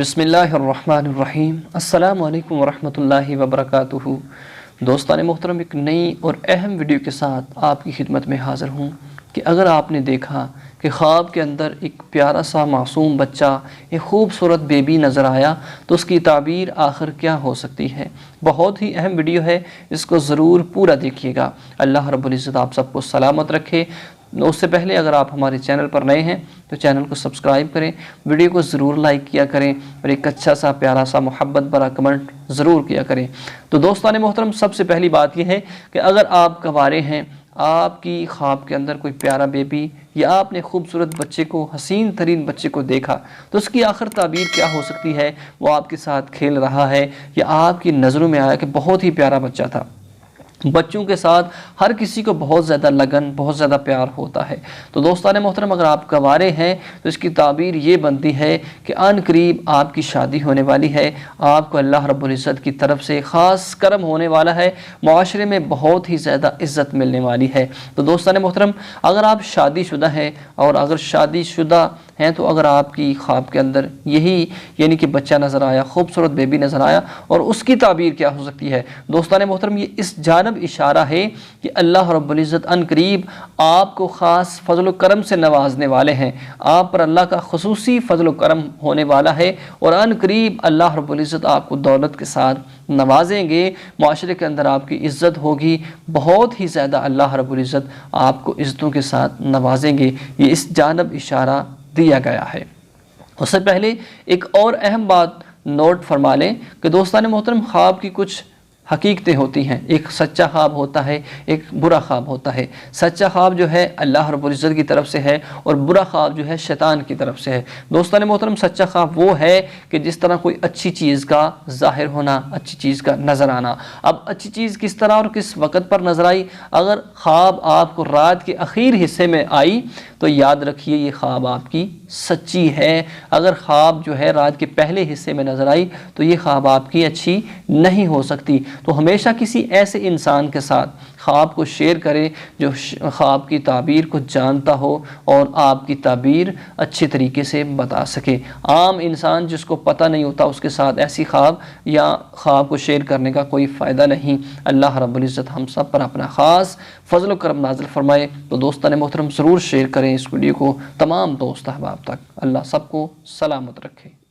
بسم اللہ الرحمن الرحیم۔ السلام علیکم ورحمۃ اللہ وبرکاتہ۔ دوستان محترم، ایک نئی اور اہم ویڈیو کے ساتھ آپ کی خدمت میں حاضر ہوں کہ اگر آپ نے دیکھا کہ خواب کے اندر ایک پیارا سا معصوم بچہ، ایک خوبصورت بیبی نظر آیا تو اس کی تعبیر آخر کیا ہو سکتی ہے؟ بہت ہی اہم ویڈیو ہے، اس کو ضرور پورا دیکھیے گا۔ اللہ رب العزت آپ سب کو سلامت رکھے۔ اس سے پہلے اگر آپ ہمارے چینل پر نئے ہیں تو چینل کو سبسکرائب کریں، ویڈیو کو ضرور لائک کیا کریں اور ایک اچھا سا پیارا سا محبت بھرا کمنٹ ضرور کیا کریں۔ تو دوستان محترم، سب سے پہلی بات یہ ہے کہ اگر آپ گوارے ہیں، آپ کی خواب کے اندر کوئی پیارا بیبی یا آپ نے خوبصورت بچے کو، حسین ترین بچے کو دیکھا تو اس کی آخر تعبیر کیا ہو سکتی ہے؟ وہ آپ کے ساتھ کھیل رہا ہے یا آپ کی نظروں میں آیا کہ بہت ہی پیارا بچہ تھا۔ بچوں کے ساتھ ہر کسی کو بہت زیادہ لگن، بہت زیادہ پیار ہوتا ہے۔ تو دوستان محترم، اگر آپ گوارے ہیں تو اس کی تعبیر یہ بنتی ہے کہ عن قریب آپ کی شادی ہونے والی ہے، آپ کو اللہ رب العزت کی طرف سے خاص کرم ہونے والا ہے، معاشرے میں بہت ہی زیادہ عزت ملنے والی ہے۔ تو دوستان محترم، اگر آپ شادی شدہ ہیں اور اگر شادی شدہ ہیں تو اگر آپ کی خواب کے اندر یہی یعنی کہ بچہ نظر آیا، خوبصورت بیبی نظر آیا، اور اس کی تعبیر کیا ہو سکتی ہے؟ دوستان محترم، یہ اس جانب اشارہ ہے کہ اللہ رب العزت ان قریب آپ کو خاص فضل و کرم سے نوازنے والے ہیں، آپ پر اللہ کا خصوصی فضل و کرم ہونے والا ہے، اور ان قریب اللہ رب العزت آپ کو دولت کے ساتھ نوازیں گے، معاشرے کے اندر آپ کی عزت ہوگی، بہت ہی زیادہ اللہ رب العزت آپ کو عزتوں کے ساتھ نوازیں گے۔ یہ اس جانب اشارہ دیا گیا ہے۔ اس سے پہلے ایک اور اہم بات نوٹ فرما لیں کہ دوستان محترم، خواب کی کچھ حقیقتیں ہوتی ہیں۔ ایک سچا خواب ہوتا ہے، ایک برا خواب ہوتا ہے۔ سچا خواب جو ہے اللہ رب العزت کی طرف سے ہے اور برا خواب جو ہے شیطان کی طرف سے ہے۔ دوستان محترم، سچا خواب وہ ہے کہ جس طرح کوئی اچھی چیز کا ظاہر ہونا، اچھی چیز کا نظر آنا۔ اب اچھی چیز کس طرح اور کس وقت پر نظر آئی؟ اگر خواب آپ کو رات کے اخیر حصے میں آئی تو یاد رکھیے یہ خواب آپ کی سچی ہے۔ اگر خواب جو ہے رات کے پہلے حصے میں نظر آئی تو یہ خواب آپ کی اچھی نہیں ہو سکتی۔ تو ہمیشہ کسی ایسے انسان کے ساتھ خواب کو شیئر کریں جو خواب کی تعبیر کو جانتا ہو اور آپ کی تعبیر اچھے طریقے سے بتا سکے۔ عام انسان جس کو پتہ نہیں ہوتا، اس کے ساتھ ایسی خواب یا خواب کو شیئر کرنے کا کوئی فائدہ نہیں۔ اللہ رب العزت ہم سب پر اپنا خاص فضل و کرم نازل فرمائے۔ تو دوستان محترم، ضرور شیئر کریں اس ویڈیو کو تمام دوست احباب تک۔ اللہ سب کو سلامت رکھے۔